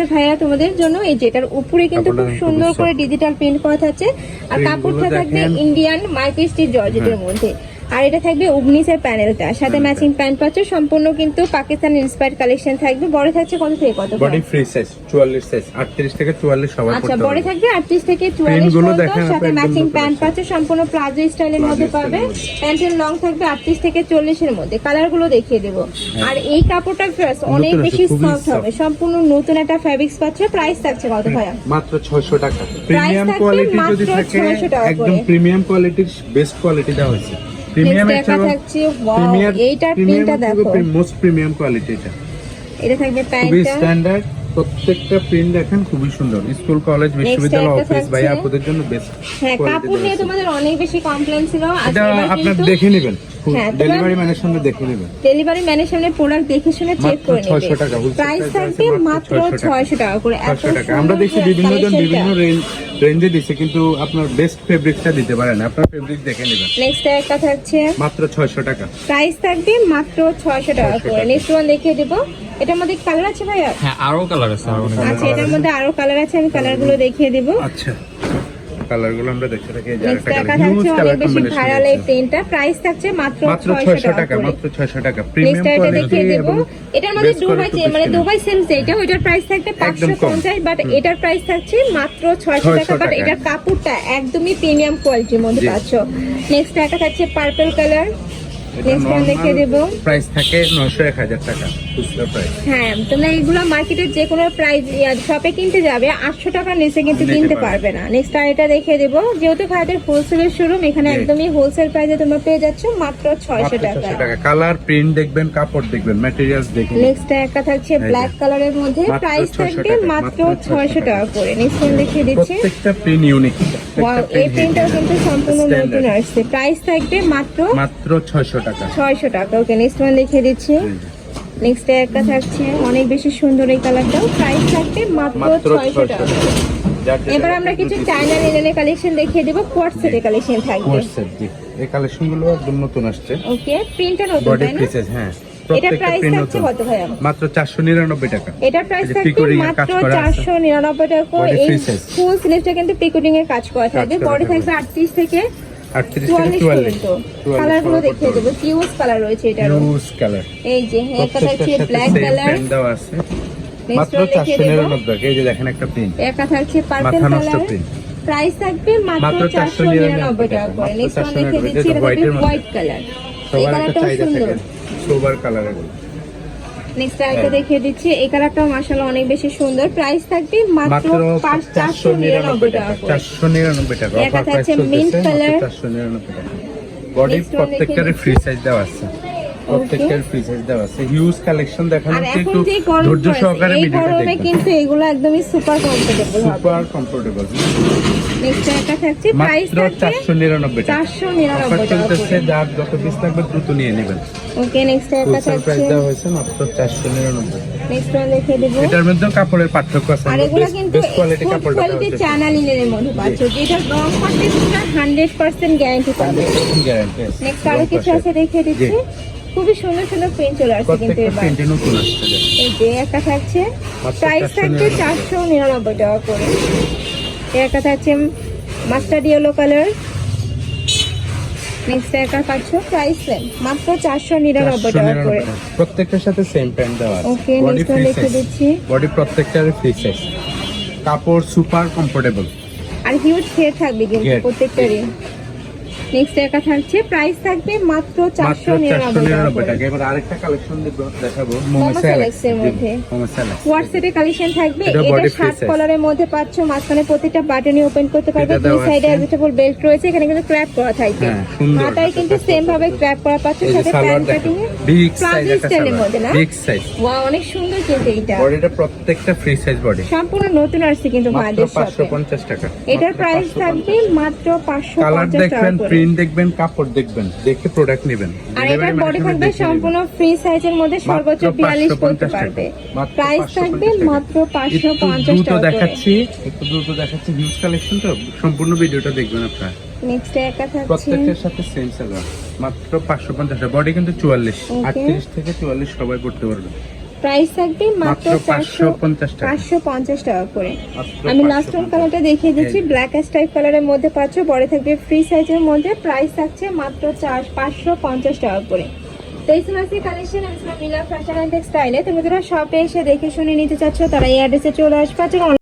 আছে ভাইয়া তোমাদের জন্য। এই যেটার উপরে কিন্তু খুব সুন্দর করে ডিজিটাল প্রিন্ট করা থাকছে, আর কাপড়টা থাকবে ইন্ডিয়ান মার্কেট স্টিচ জর্জেটের মধ্যে। আর এটা থাকবে উগনিসের প্যানেলটা, সাথে ম্যাচিং প্যান্ট পাচ্ছে, সম্পূর্ণ কিন্তু পাকিস্তান ইন্সপায়ার্ড কালেকশন থাকবে। বড় থাকছে কত থেকে কত? বডি ফ্রি সাইজ 44 সাইজ, 38 থেকে 44 সবার পড়তে। আচ্ছা, বড় থাকবে 38 থেকে 44 পর্যন্ত, সাথে ম্যাচিং প্যান্ট পাচ্ছে, সম্পূর্ণ প্লাজো স্টাইলের মধ্যে পাবে। প্যান্টের লং থাকবে 38 থেকে 40 এর মধ্যে। কালারগুলো দেখিয়ে দেব। আর এই কাপড়টা ফ্রেশ, অনেক বেশি সফট হবে, সম্পূর্ণ নতুন একটা ফেব্রিক্স পাচ্ছে। প্রাইস থাকছে কত ভাইয়া? মাত্র 600 টাকা। প্রিমিয়াম কোয়ালিটি যদি থাকে, একদম প্রিমিয়াম কোয়ালিটির বেস্ট কোয়ালিটি দেওয়া হয়েছে। প্রিমিয়াম এটা থাকছে, ওয়াও এইটার প্রিন্টটা দেখো, মোস্ট প্রিমিয়াম কোয়ালিটি। এটা থাকবে খুবই প্যান্টটা স্ট্যান্ডার্ড, প্রত্যেকটা প্রিন্ট দেখেন খুবই সুন্দর। স্কুল কলেজ বিশ্ববিদ্যালয় অফিস ভাই আপুদের জন্য বেস্ট। হ্যাঁ, কাপড় নিয়ে তোমাদের অনেক বেশি কমপ্লেইন ছিল, এটা আপনারা দেখে নেবেন, ডেলিভারি ম্যানের সামনে দেখে নেবেন, ডেলিভারি ম্যানের সামনে প্রোডাক্ট দেখে শুনে চেক করে নেবেন। 600 টাকা প্রাইস থাকবে মাত্র 600 টাকা করে। 600 টাকা। আমরা দেখছি বিভিন্ন জন বিভিন্ন রেঞ্জে দিছে, কিন্তু আপনার বেস্ট ফেব্রিকটা দিতে পারেন, আপনার ফেব্রিক দেখে নেবেন। নেক্সট একটা থাকছে মাত্র 600 টাকা। প্রাইস থাকবে মাত্র 600 টাকা করে। নেক্সট ওয়ান দেখিয়ে দেব। এটার মধ্যে কালার আছে ভাইয়া? হ্যাঁ, আরো কালার আছে। আচ্ছা, এটার মধ্যে আরো কালার আছে, আমি কালারগুলো দেখিয়ে দেব। আচ্ছা, কালারগুলো আমরা দেখতে থাকি। নেক্সট একটা থাকছে অনেক বেশি ভাইরাল এই প্রিন্টটা, প্রাইস থাকছে মাত্র 600 টাকা। মাত্র 600 টাকা। নেক্সট প্রিমিয়াম এটা কোয়ালিটি দেখিয়ে দেব। এবং এটার মধ্যে দুবাই সেলস যেটা, ওইটার প্রাইস থাকবে 550, বাট এটার প্রাইস থাকছে মাত্র 600 টাকা। বাট এটার কাপড়টা একদমই প্রিমিয়াম কোয়ালিটির মধ্যে পাচ্ছ। নেক্সট একটা থাকছে পার্পল কালার। নেক্সট ওয়ান দেখিয়ে দেব। প্রাইস থাকে 900-1000 টাকা খুচরা প্রাইস। হ্যাঁ, তোমরা এগুলো মার্কেটের যে কোনো প্রাইস শপে কিনতে যাবে 800 টাকার নিচে কিন্তু কিনতে পারবে না। নেক্সট আর এটা দেখিয়ে দেব। যেহেতু ভাইদের হোলসেলের শোরুম, এখানে একদমই হোলসেল প্রাইসে তোমরা পেয়ে যাচ্ছ মাত্র 600 টাকা। কালার, প্রিন্ট দেখবেন, কাপড় দেখবেন, ম্যাটেরিয়ালস দেখবেন। নেক্সট একটা থাকছে ব্ল্যাক কালারের মধ্যে, প্রাইস থাকবে মাত্র 600 টাকা করে। নেক্সট ওয়ান দেখিয়ে দিচ্ছি। প্রত্যেকটা প্রিন্ট ইউনিক। ওয়াও, এই প্রিন্টটাও কিন্তু সম্পূর্ণ নতুন আসছে। প্রাইস থাকবে মাত্র 600 টাকা। 600 টাকা। ওকে, নেক্সট ওয়ান দেখিয়ে দিচ্ছি। নেক্সট একটা থাকছে অনেক বেশি সুন্দর এই কালারটাও, প্রাইস থাকবে মাত্র 600 টাকা। এবার আমরা কিছু চায়না লিনেনের কালেকশন দেখিয়ে দেব। কোয়ার্ট সেটের কালেকশন থাকবে। এই কালেকশনগুলো একদম নতুন আসছে। ওকে, প্রিন্টটা নতুন তাই না? হ্যাঁ, এটা প্রাইস থাকছে কত ভাইয়া? মাত্র 499 টাকা। এটার প্রাইস থাকবে মাত্র 499 টাকা। এই ফুল স্লিভটা কিন্তু পিকোটিং এর কাজ করা থাকবে। বডি থাকবে 38 থেকে 44। কালারগুলো দেখিয়ে দেবো। কিউজ কালার রয়েছে এটারও। কিউজ কালার। এই যে একটা থাকছে ব্ল্যাক কালার। মাত্র 499 টাকা। এই যে দেখেন একটা প্রিন্ট। একটা থাকছে পার্পল কালার। প্রাইস থাকবে মাত্র 499 টাকা করে। নেক্সট ওয়ান দেখিয়ে দিচ্ছি, এটা হোয়াইট কালার। এই কালারটাও সুন্দর, সোবার কালার। নেক্সট আরেকটা দেখিয়ে দিচ্ছি। এই কালারটাও মাশাআল্লাহ অনেক বেশি সুন্দর। প্রাইস থাকবে মাত্র 499 টাকা করে। 499 টাকা। এটা থাকছে মিন্ট কালার। 499 টাকা। বডি প্রত্যেকটারে ফ্রি সাইজ দেওয়া আছে। প্রত্যেকটার ফ্রি সাইজ দেওয়া আছে। হিউজ কালেকশন দেখানো একটু ধৈর্য সহকারে ভিডিওটা দেখবেন। কিন্তু এগুলো একদমই সুপার কমফোর্টেবল হবে। Super comfortable. নেক্সট একটা থাকছে প্রাইস মাত্র 499 টাকা। 499 টাকা চলতেছে। যার যত পিস লাগবে দ্রুত নিয়ে নেবেন। ওকে, নেক্সট একটা থাকছে প্রাইস দেওয়া হয়েছে মাত্র 499। নেক্সট ওয়ান দেখিয়ে দেব। এটার মধ্যে কাপড়ের পার্থক্য আছে। আর এগুলো কিন্তু কোয়ালিটি কাপড় কোয়ালিটি চায়না লিনেনের মধ্যে পাচ্ছ, যেটা রং ফাটবে তোমরা 100% গ্যারান্টি পাবে। গ্যারান্টি। নেক্সট আরো কিছু আছে দেখিয়ে দিচ্ছি। খুবই সুন্দর সুন্দর প্রিন্ট চলে আসছে কিন্তু এবার। প্রিন্ট নতুন আসছে। এই যে একটা থাকছে, প্রাইস থাকবে 499 টাকা করে। এই একটা থাকছে মাস্টার্ড ইয়েলো কালার। নেক্সট একটা পাচ্ছ প্রাইস সেম, মাত্র 499 টাকা করে। প্রত্যেকটার সাথে সেম প্যান্ট দেওয়া আছে। ওকে, নেক্সট ওয়ান দেখিয়ে দিচ্ছি। বডি প্রত্যেকটার ফ্রি সাইজ। কাপড় সুপার কমফোর্টেবল। আর হিউজ ঘের থাকবে কিন্তু প্রত্যেকটারই। নেক্সট একটা থাকছে, প্রাইস থাকবে মাত্র 499 টাকা। এবার আরেকটা কালেকশন দেখাবো। মোমেসালেক্সের মধ্যে কোয়ার্ট সেটের কালেকশন থাকবে। এটা শার্ট কলারের মধ্যে পাচ্ছ, মাঝখানে প্রত্যেকটা বাটনই ওপেন করতে পারবে। দুই সাইডে অ্যাডজাস্টেবল বেল্ট রয়েছে, এখানে কিন্তু ক্র্যাপ করা থাকবে। মাথায় কিন্তু সেম ভাবে ক্র্যাপ করা পাচ্ছ, সাথে pant cutting a big size স্টাইলের মধ্যে না, বিগ সাইজ। ওয়াও, অনেক সুন্দর কিন্তু এটা। বডিটা প্রত্যেকটা ফ্রি সাইজ বডি। সম্পূর্ণ নতুন আসছে কিন্তু ভাইদের শপে। 550 টাকা। এটার প্রাইস থাকবে মাত্র 550 টাকা করে। প্রিন্ট দেখবেন, কাপড় দেখবেন, দেখে প্রোডাক্ট নেবেন। আর এটার বডি থাকবে সম্পূর্ণ ফ্রি সাইজের মধ্যে, সর্বোচ্চ 42 করতে পারবে। প্রাইস থাকবে মাত্র 550 টাকা। দেখাচ্ছি একটু দ্রুত দেখাচ্ছি। হিউজ কালেকশন তো, সম্পূর্ণ ভিডিওটা দেখবেন আপনারা। নেক্সট একটা থাকছে প্রত্যেকটার সাথে সেম সালোয়ার, মাত্র 550 টাকা। বডি কিন্তু 44, 38 থেকে 44 সবাই পড়তে পারবে। প্রাইস থাকবে মাত্র মাত্র 550 টাকা। 550 টাকা করে। মাত্র আমি লাস্ট ওয়ান কালারটা দেখিয়ে দিচ্ছি, ব্ল্যাক অ্যাশ টাইপ কালারের মধ্যে পাচ্ছ, পরে থাকবে ফ্রি সাইজের মধ্যে, প্রাইস থাকছে মাত্র 550 টাকা করে। তো এই সমস্ত কালেকশন মিলা ফ্যাশন এন্ড টেক্সটাইলে, তুমি যারা শপে এসে দেখে শুনে নিতে চাচ্ছ তারা এই অ্যাড্রেসে চলে আসবে।